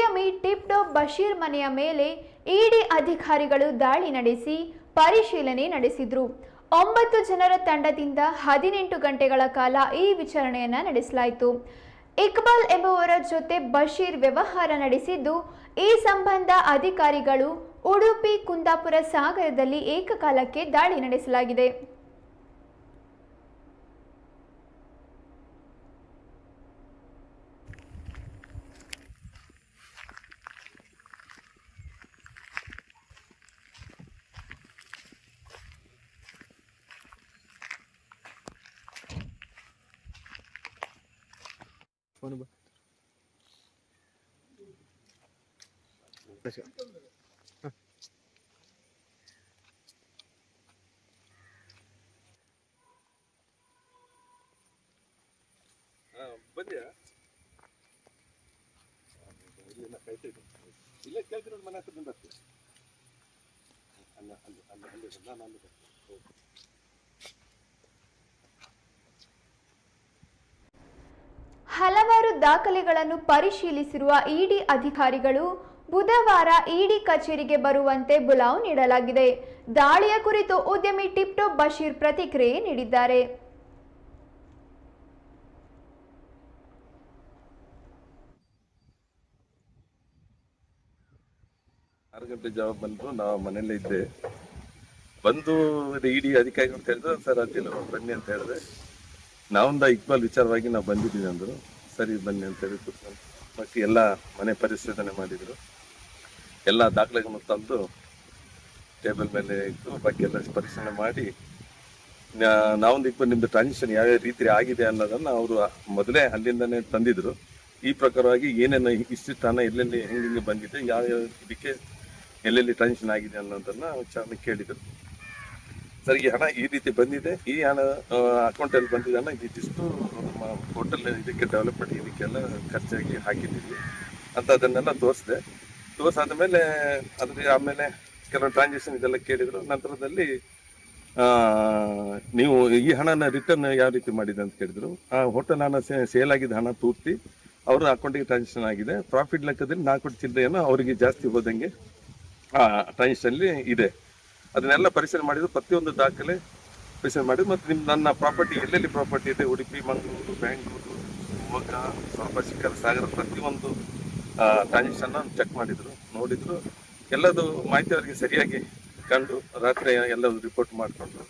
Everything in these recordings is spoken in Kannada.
ಉದ್ಯಮಿ ಟಿಪ್ಟೋ ಬಶೀರ್ ಮನೆಯ ಮೇಲೆ ಇಡಿ ಅಧಿಕಾರಿಗಳು ದಾಳಿ ನಡೆಸಿ ಪರಿಶೀಲನೆ ನಡೆಸಿದ್ರು. 9 ಜನರ ತಂಡದಿಂದ 18 ಗಂಟೆಗಳ ಕಾಲ ಈ ವಿಚಾರಣೆಯನ್ನ ನಡೆಸಲಾಯಿತು. ಇಕ್ಬಾಲ್ ಎಂಬುವರ ಜೊತೆ ಬಶೀರ್ ವ್ಯವಹಾರ ನಡೆಸಿದ್ದು, ಈ ಸಂಬಂಧ ಅಧಿಕಾರಿಗಳು ಉಡುಪಿ ಕುಂದಾಪುರ ಸಾಗರದಲ್ಲಿ ಏಕಕಾಲಕ್ಕೆ ದಾಳಿ ನಡೆಸಲಾಗಿದೆ. ಬಂದ್ಯಾ ಇಲ್ಲೇ ಕೇಳ್ತಿರೋದು ಮನೆ ಹತ್ರ ಬರ್ತೀವಿ. ಹಲವಾರು ದಾಖಲೆಗಳನ್ನು ಪರಿಶೀಲಿಸಿರುವ ಇಡಿ ಅಧಿಕಾರಿಗಳು ಬುಧವಾರ ಇಡಿ ಕಚೇರಿಗೆ ಬರುವಂತೆ ಬುಲಾವ್ ನೀಡಲಾಗಿದೆ. ದಾಳಿಯ ಕುರಿತು ಉದ್ಯಮಿ ಟಿಪ್ಟೋ ಬಶೀರ್ ಪ್ರತಿಕ್ರಿಯೆ ನೀಡಿದ್ದಾರೆ. 6 ಗಂಟೆ ಜಾವ ಬಂದು ನಾವು ಮನೆಯಲ್ಲೇ ಇದ್ದೆ. ಬಂದು ಇಡಿ ಅಧಿಕಾರಿ ಅಂತ ಹೇಳಿದ್ರು, ಸರ್ ಅದಿಲ್ಲ ಬನ್ನಿ ಅಂತ ಹೇಳಿದೆ. ನಾವೊಂದು ಇಕ್ಬಾಲ್ ವಿಚಾರವಾಗಿ ನಾವು ಬಂದಿದ್ದೀವಿ ಅಂದರು. ಸರಿ ಬನ್ನಿ ಅಂತ ಹೇಳಿ ಕೂತ್ಕೊಂಡು ಬಾಕಿ ಎಲ್ಲ ಮನೆ ಪರಿಶೀಲನೆ ಮಾಡಿದರು. ಎಲ್ಲ ದಾಖಲೆಗಳನ್ನು ತಂದು ಟೇಬಲ್ ಮೇಲೆ ಇಟ್ಟು ಬಾಕಿ ಎಲ್ಲ ಪರಿಶೀಲನೆ ಮಾಡಿ ನಾವೊಂದು ಇಕ್ಬಾಲ್ ನಿಮ್ಮದು ಟ್ರಾನ್ಸಾಕ್ಷನ್ ಯಾವ್ಯಾವ ರೀತಿ ಆಗಿದೆ ಅನ್ನೋದನ್ನು ಅವರು ಮೊದಲೇ ಅಲ್ಲಿಂದನೇ ತಂದಿದ್ರು. ಈ ಪ್ರಕಾರವಾಗಿ ಏನೇನು ಇಷ್ಟಿಷ್ಟು ಹಣ ಎಲ್ಲೆಲ್ಲಿ ಹೆಂಗೆ ಬಂದಿದೆ, ಯಾವ್ಯಾವ ಇದಕ್ಕೆ ಎಲ್ಲೆಲ್ಲಿ ಟ್ರಾನ್ಸಾಕ್ಷನ್ ಆಗಿದೆ ಅನ್ನೋದನ್ನು ವಿಚಾರಣೆ ಕೇಳಿದರು. ಸರ್ ಈ ಹಣ ಈ ರೀತಿ ಬಂದಿದೆ, ಈ ಹಣ ಅಕೌಂಟಲ್ಲಿ ಬಂದಿದೆ ಹಣ ಇದಿಷ್ಟು ನಮ್ಮ ಹೋಟೆಲ್ ಇದಕ್ಕೆ ಡೆವಲಪ್ಮೆಂಟ್ ಇದಕ್ಕೆಲ್ಲ ಖರ್ಚಾಗಿ ಹಾಕಿದ್ದೀವಿ ಅಂತ ಅದನ್ನೆಲ್ಲ ತೋರಿಸಾದ ಮೇಲೆ ಆಮೇಲೆ ಕೆಲವು ಟ್ರಾನ್ಸಾಕ್ಷನ್ ಇದೆಲ್ಲ ಕೇಳಿದರು. ನಂತರದಲ್ಲಿ ನೀವು ಈ ಹಣನ ರಿಟರ್ನ್ ಯಾವ ರೀತಿ ಮಾಡಿದೆ ಅಂತ ಕೇಳಿದರು. ಆ ಹೋಟೆಲ್ ಹಣ ಸೇಲ್ ಆಗಿದ್ದ ಹಣ ಪೂರ್ತಿ ಅವ್ರ ಅಕೌಂಟಿಗೆ ಟ್ರಾನ್ಸಾಕ್ಷನ್ ಆಗಿದೆ. ಪ್ರಾಫಿಟ್ ಲೆಕ್ಕದಲ್ಲಿ 4 ಕೋಟಿ ಚಿಲ್ಲರೆಯನ್ನು ಅವರಿಗೆ ಜಾಸ್ತಿ ಹೋದಂಗೆ ಆ ಟ್ರಾನ್ಸಾಕ್ಷನ್ಲಿ ಇದೆ. ಅದನ್ನೆಲ್ಲ ಪರಿಶೀಲನೆ ಮಾಡಿದ್ರು. ಪ್ರತಿಯೊಂದು ದಾಖಲೆ ಪರಿಶೀಲನೆ ಮಾಡಿದ್ರು. ಮತ್ತು ನನ್ನ ಪ್ರಾಪರ್ಟಿ ಎಲ್ಲೆಲ್ಲಿ ಪ್ರಾಪರ್ಟಿ ಇದೆ, ಉಡುಪಿ, ಮಂಗಳೂರು, ಬ್ಯಾಂಗ್ಳೂರು, ಶಿವಮೊಗ್ಗ, ಸ್ವಲ್ಪ ಶಿಖರ, ಸಾಗರ, ಪ್ರತಿಯೊಂದು ಟ್ರಾನ್ಸಾಕ್ಷನ್ನ ಚೆಕ್ ಮಾಡಿದರು, ನೋಡಿದ್ರು. ಎಲ್ಲದು ಮಾಹಿತಿ ಅವರಿಗೆ ಸರಿಯಾಗಿ ಕಂಡು ರಾತ್ರಿ ಎಲ್ಲದು ರಿಪೋರ್ಟ್ ಮಾಡಿಕೊಂಡು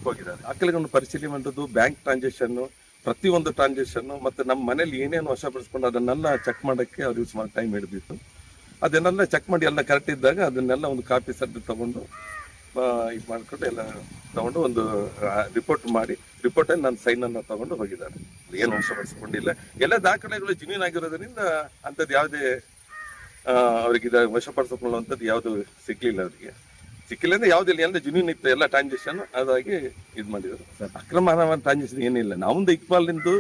ಹೋಗಿದ್ದಾರೆ. ದಾಖಲೆಗಳನ್ನು ಪರಿಶೀಲನೆ ಮಾಡೋದು, ಬ್ಯಾಂಕ್ ಟ್ರಾನ್ಸಾಕ್ಷನ್ನು, ಪ್ರತಿಯೊಂದು ಟ್ರಾನ್ಸಾಕ್ಷನ್ನು ಮತ್ತು ನಮ್ಮ ಮನೇಲಿ ಏನೇನು ವಶಪಡಿಸ್ಕೊಂಡು ಅದನ್ನೆಲ್ಲ ಚೆಕ್ ಮಾಡೋಕ್ಕೆ ಅವ್ರಿಗೆ ಸುಮಾರು ಟೈಮ್ ಹಿಡಿದಿತ್ತು. ಅದನ್ನೆಲ್ಲ ಚೆಕ್ ಮಾಡಿ ಎಲ್ಲ ಕರೆಕ್ಟ್ ಇದ್ದಾಗ ಅದನ್ನೆಲ್ಲ ಒಂದು ಕಾಪಿ ಸದ್ದು ತೊಗೊಂಡು ಇದು ಮಾಡಿಕೊಂಡು ಎಲ್ಲ ತೊಗೊಂಡು ಒಂದು ರಿಪೋರ್ಟಲ್ಲಿ ನನ್ನ ಸೈನನ್ನು ತೊಗೊಂಡು ಹೋಗಿದ್ದಾರೆ. ಏನು ವಶಪಡಿಸ್ಕೊಂಡಿಲ್ಲ. ಎಲ್ಲ ದಾಖಲೆಗಳು ಜೆನ್ಯೂನ್ ಆಗಿರೋದ್ರಿಂದ ಅಂಥದ್ದು ಯಾವುದೇ ಅವ್ರಿಗೆ ವಶಪಡಿಸ್ಕೊಳ್ಳುವಂಥದ್ದು ಯಾವುದು ಸಿಕ್ಕಲಿಲ್ಲ. ಸಿಕ್ಕಿಲ್ಲ ಅಂದರೆ ಯಾವುದಿಲ್ಲ, ಎಲ್ಲ ಜೆನ್ಯೂನ್ ಇತ್ತು, ಎಲ್ಲ ಟ್ರಾನ್ಸಾಕ್ಷನ್ ಅದಾಗಿ ಇದು ಮಾಡಿದರು. ಅಕ್ರಮ ಹಣ ಟ್ರಾನ್ಸಾಕ್ಷನ್ ಏನಿಲ್ಲ. ನಾವೊಂದು ಇಕ್ಬಾಲಿಂದು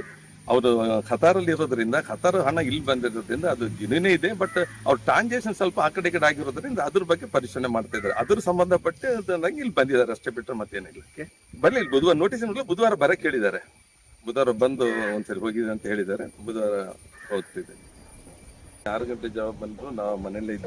ಅವರು ಖತಾರಲ್ಲಿ ಇರೋದ್ರಿಂದ, ಖತಾರ ಹಣ ಇಲ್ಲಿ ಬಂದಿರೋದ್ರಿಂದ ಅದು ಜೆನ್ಯೂನೇ ಇದೆ. ಬಟ್ ಅವ್ರ ಟ್ರಾನ್ಸಾಕ್ಷನ್ ಸ್ವಲ್ಪ ಆ ಕಡೆ ಆಗಿರೋದ್ರಿಂದ ಅದ್ರ ಬಗ್ಗೆ ಪರಿಶೀಲನೆ ಮಾಡ್ತಾ ಇದ್ದಾರೆ. ಅದ್ರ ಸಂಬಂಧಪಟ್ಟು ಅದನ್ನಾಗಿ ಇಲ್ಲಿ ಬಂದಿದ್ದಾರೆ ಅಷ್ಟೇ, ಬಿಟ್ಟರೆ ಮತ್ತೇನಿಲ್ಲ. ಬರಲಿ ಇಲ್ಲಿ ಬುಧವಾರ ನೋಟಿಸ್ ಬುಧವಾರ ಬರಕ್ಕೆ ಹೇಳಿದ್ದಾರೆ. ಬುಧವಾರ ಬಂದು ಒಂದ್ಸರಿ ಹೋಗಿದೆ ಅಂತ ಹೇಳಿದ್ದಾರೆ. ಬುಧವಾರ ಹೋಗ್ತಿದ್ದೆ. 6 ಗಂಟೆ ಜಾವ ಬಂದು ನಾವು ಮನೆಯಲ್ಲೇ ಇದ್ದೆ.